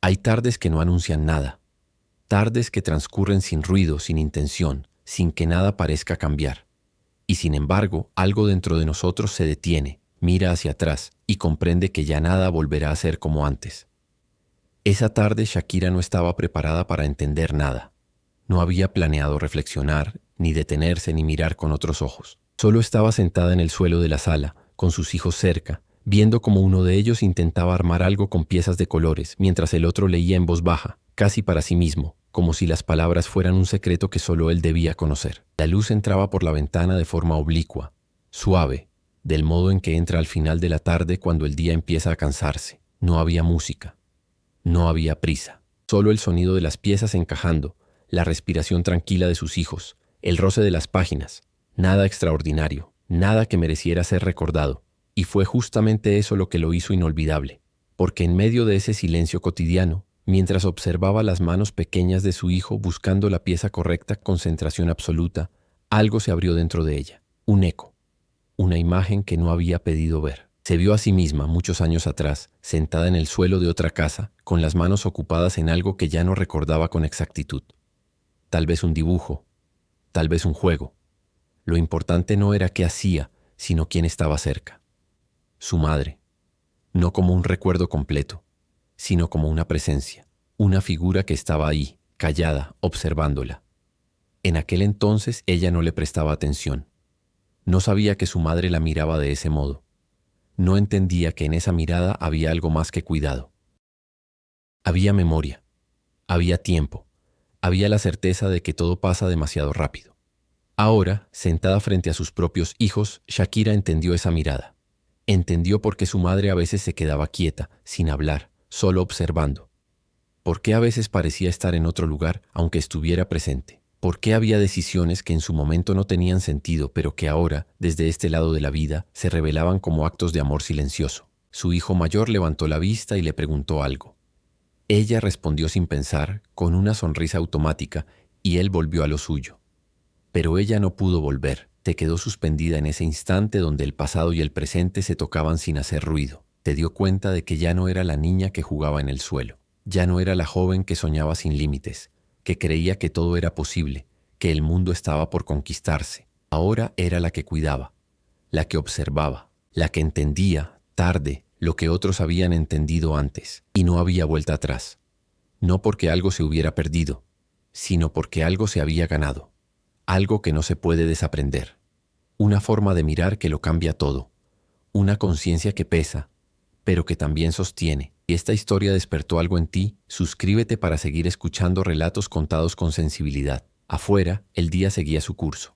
Hay tardes que no anuncian nada, tardes que transcurren sin ruido, sin intención, sin que nada parezca cambiar. Y sin embargo, algo dentro de nosotros se detiene, mira hacia atrás y comprende que ya nada volverá a ser como antes. Esa tarde Shakira no estaba preparada para entender nada. No había planeado reflexionar, ni detenerse, ni mirar con otros ojos. Solo estaba sentada en el suelo de la sala, con sus hijos cerca, viendo como uno de ellos intentaba armar algo con piezas de colores, mientras el otro leía en voz baja, casi para sí mismo, como si las palabras fueran un secreto que solo él debía conocer. La luz entraba por la ventana de forma oblicua, suave, del modo en que entra al final de la tarde cuando el día empieza a cansarse. No había música, no había prisa, solo el sonido de las piezas encajando, la respiración tranquila de sus hijos, el roce de las páginas. Nada extraordinario, nada que mereciera ser recordado. Y fue justamente eso lo que lo hizo inolvidable, porque en medio de ese silencio cotidiano, mientras observaba las manos pequeñas de su hijo buscando la pieza correcta, concentración absoluta, algo se abrió dentro de ella, un eco, una imagen que no había pedido ver. Se vio a sí misma muchos años atrás, sentada en el suelo de otra casa, con las manos ocupadas en algo que ya no recordaba con exactitud. Tal vez un dibujo, tal vez un juego. Lo importante no era qué hacía, sino quién estaba cerca. Su madre, no como un recuerdo completo, sino como una presencia, una figura que estaba ahí, callada, observándola. En aquel entonces ella no le prestaba atención. No sabía que su madre la miraba de ese modo. No entendía que en esa mirada había algo más que cuidado. Había memoria, había tiempo, había la certeza de que todo pasa demasiado rápido. Ahora, sentada frente a sus propios hijos, Shakira entendió esa mirada. Entendió por qué su madre a veces se quedaba quieta, sin hablar, solo observando. Por qué a veces parecía estar en otro lugar, aunque estuviera presente. Por qué había decisiones que en su momento no tenían sentido, pero que ahora, desde este lado de la vida, se revelaban como actos de amor silencioso. Su hijo mayor levantó la vista y le preguntó algo. Ella respondió sin pensar, con una sonrisa automática, y él volvió a lo suyo. Pero ella no pudo volver. Te quedó suspendida en ese instante donde el pasado y el presente se tocaban sin hacer ruido. Te dio cuenta de que ya no era la niña que jugaba en el suelo. Ya no era la joven que soñaba sin límites, que creía que todo era posible, que el mundo estaba por conquistarse. Ahora era la que cuidaba, la que observaba, la que entendía, tarde, lo que otros habían entendido antes. Y no había vuelta atrás. No porque algo se hubiera perdido, sino porque algo se había ganado. Algo que no se puede desaprender. Una forma de mirar que lo cambia todo. Una conciencia que pesa, pero que también sostiene. Si esta historia despertó algo en ti, suscríbete para seguir escuchando relatos contados con sensibilidad. Afuera, el día seguía su curso.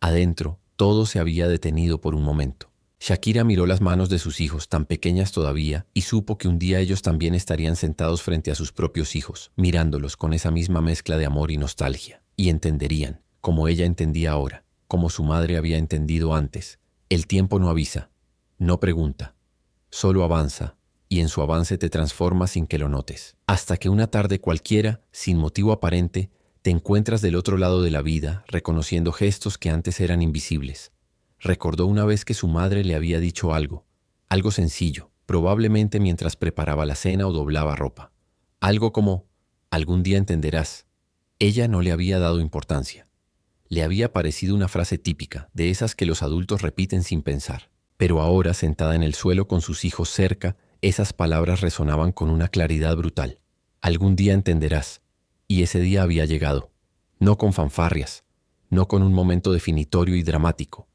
Adentro, todo se había detenido por un momento. Shakira miró las manos de sus hijos, tan pequeñas todavía, y supo que un día ellos también estarían sentados frente a sus propios hijos, mirándolos con esa misma mezcla de amor y nostalgia. Y entenderían, como ella entendía ahora, como su madre había entendido antes. El tiempo no avisa, no pregunta, solo avanza, y en su avance te transforma sin que lo notes. Hasta que una tarde cualquiera, sin motivo aparente, te encuentras del otro lado de la vida, reconociendo gestos que antes eran invisibles. Recordó una vez que su madre le había dicho algo sencillo, probablemente mientras preparaba la cena o doblaba ropa. Algo como, algún día entenderás. Ella no le había dado importancia. Le había parecido una frase típica, de esas que los adultos repiten sin pensar. Pero ahora, sentada en el suelo con sus hijos cerca, esas palabras resonaban con una claridad brutal. Algún día entenderás. Y ese día había llegado. No con fanfarrias, no con un momento definitorio y dramático,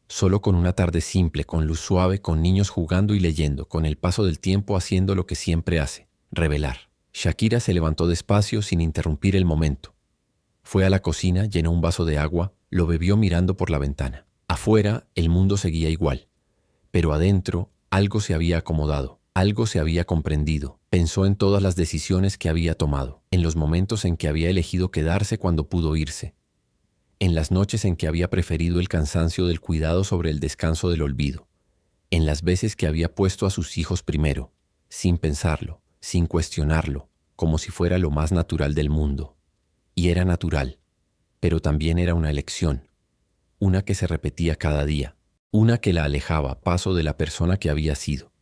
solo con una tarde simple, con luz suave, con niños jugando y leyendo, con el paso del tiempo haciendo lo que siempre hace, revelar. Shakira se levantó despacio sin interrumpir el momento. Fue a la cocina, llenó un vaso de agua, lo bebió mirando por la ventana. Afuera, el mundo seguía igual, pero adentro algo se había acomodado, algo se había comprendido. Pensó en todas las decisiones que había tomado, en los momentos en que había elegido quedarse cuando pudo irse, en las noches en que había preferido el cansancio del cuidado sobre el descanso del olvido, en las veces que había puesto a sus hijos primero, sin pensarlo, sin cuestionarlo, como si fuera lo más natural del mundo. Y era natural, pero también era una elección, una que se repetía cada día, una que la alejaba paso de la persona que había sido,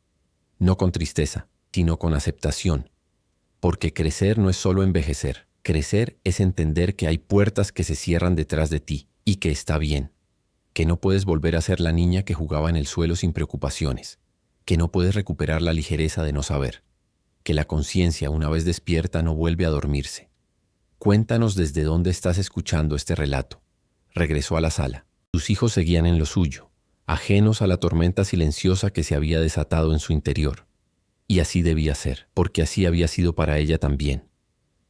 no con tristeza, sino con aceptación, Porque crecer no es solo envejecer. Crecer es entender que hay puertas que se cierran detrás de ti y que está bien. Que no puedes volver a ser la niña que jugaba en el suelo sin preocupaciones. Que no puedes recuperar la ligereza de no saber. Que la conciencia, una vez despierta, no vuelve a dormirse. Cuéntanos desde dónde estás escuchando este relato. Regresó a la sala. Sus hijos seguían en lo suyo, ajenos a la tormenta silenciosa que se había desatado en su interior. Y así debía ser, porque así había sido para ella también.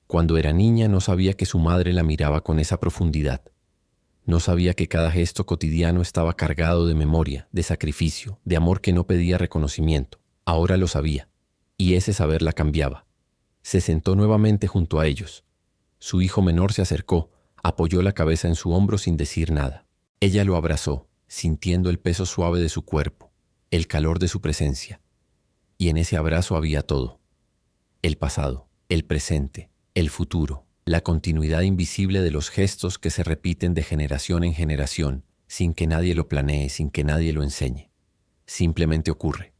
Cuando era niña no sabía que su madre la miraba con esa profundidad. No sabía que cada gesto cotidiano estaba cargado de memoria, de sacrificio, de amor que no pedía reconocimiento. Ahora lo sabía, y ese saber la cambiaba. Se sentó nuevamente junto a ellos. Su hijo menor se acercó, apoyó la cabeza en su hombro sin decir nada. Ella lo abrazó, sintiendo el peso suave de su cuerpo, el calor de su presencia. Y en ese abrazo había todo. El pasado, el presente, el futuro, la continuidad invisible de los gestos que se repiten de generación en generación, sin que nadie lo planee, sin que nadie lo enseñe. Simplemente ocurre,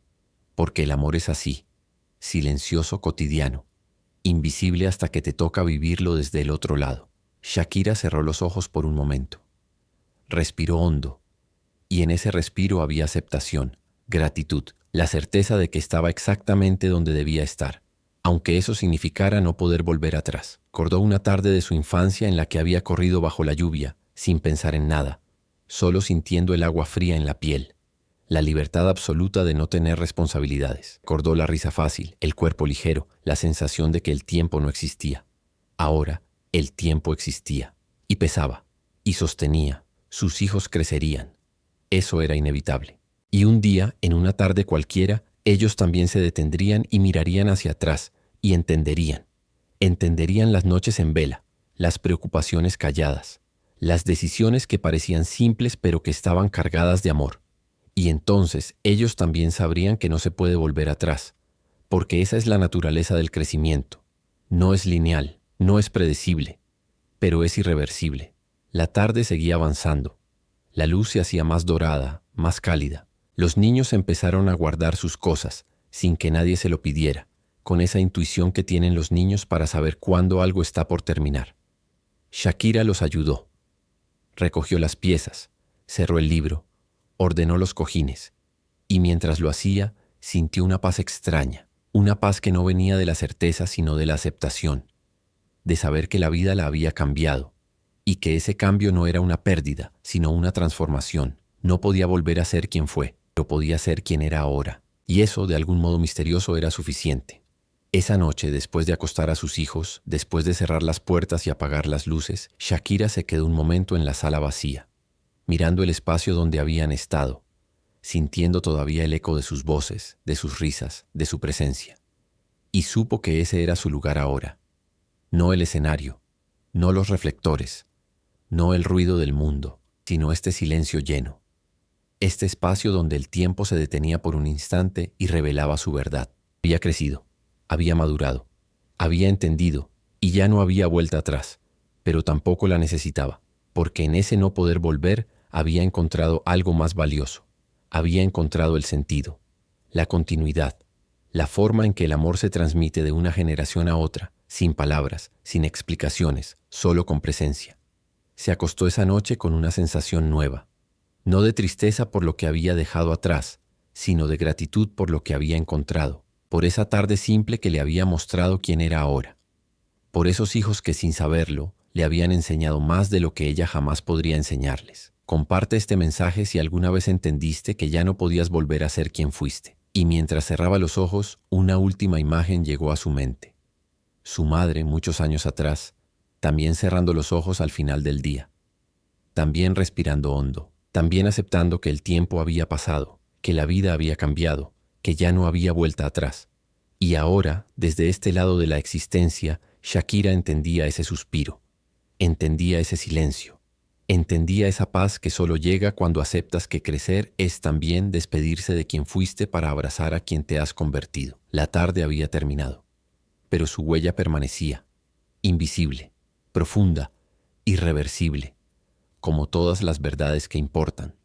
porque el amor es así, silencioso, cotidiano, invisible hasta que te toca vivirlo desde el otro lado. Shakira cerró los ojos por un momento. Respiró hondo, y en ese respiro había aceptación, gratitud, la certeza de que estaba exactamente donde debía estar, aunque eso significara no poder volver atrás. Recordó una tarde de su infancia en la que había corrido bajo la lluvia, sin pensar en nada, solo sintiendo el agua fría en la piel, la libertad absoluta de no tener responsabilidades. Recordó la risa fácil, el cuerpo ligero, la sensación de que el tiempo no existía. Ahora, el tiempo existía, y pesaba, y sostenía. Sus hijos crecerían. Eso era inevitable. Y un día, en una tarde cualquiera, ellos también se detendrían y mirarían hacia atrás, y entenderían. Entenderían las noches en vela, las preocupaciones calladas, las decisiones que parecían simples pero que estaban cargadas de amor. Y entonces ellos también sabrían que no se puede volver atrás, porque esa es la naturaleza del crecimiento. No es lineal, no es predecible, pero es irreversible. La tarde seguía avanzando. La luz se hacía más dorada, más cálida. Los niños empezaron a guardar sus cosas, sin que nadie se lo pidiera, con esa intuición que tienen los niños para saber cuándo algo está por terminar. Shakira los ayudó. Recogió las piezas, cerró el libro, ordenó los cojines, y mientras lo hacía, sintió una paz extraña, una paz que no venía de la certeza sino de la aceptación, de saber que la vida la había cambiado, y que ese cambio no era una pérdida, sino una transformación. No podía volver a ser quien fue, pero podía ser quien era ahora, y eso, de algún modo misterioso, era suficiente. Esa noche, después de acostar a sus hijos, después de cerrar las puertas y apagar las luces, Shakira se quedó un momento en la sala vacía, mirando el espacio donde habían estado, sintiendo todavía el eco de sus voces, de sus risas, de su presencia. Y supo que ese era su lugar ahora. No el escenario, no los reflectores, no el ruido del mundo, sino este silencio lleno. Este espacio donde el tiempo se detenía por un instante y revelaba su verdad. Había crecido, había madurado, había entendido y ya no había vuelta atrás, pero tampoco la necesitaba, porque en ese no poder volver había encontrado algo más valioso. Había encontrado el sentido, la continuidad, la forma en que el amor se transmite de una generación a otra, sin palabras, sin explicaciones, solo con presencia. Se acostó esa noche con una sensación nueva, no de tristeza por lo que había dejado atrás, sino de gratitud por lo que había encontrado, por esa tarde simple que le había mostrado quién era ahora, por esos hijos que sin saberlo le habían enseñado más de lo que ella jamás podría enseñarles. Comparte este mensaje si alguna vez entendiste que ya no podías volver a ser quien fuiste. Y mientras cerraba los ojos, una última imagen llegó a su mente. Su madre, muchos años atrás, también cerrando los ojos al final del día, también respirando hondo, también aceptando que el tiempo había pasado, que la vida había cambiado, que ya no había vuelta atrás. Y ahora, desde este lado de la existencia, Shakira entendía ese suspiro, entendía ese silencio, entendía esa paz que solo llega cuando aceptas que crecer es también despedirse de quien fuiste para abrazar a quien te has convertido. La tarde había terminado, pero su huella permanecía, invisible, profunda, irreversible, como todas las verdades que importan.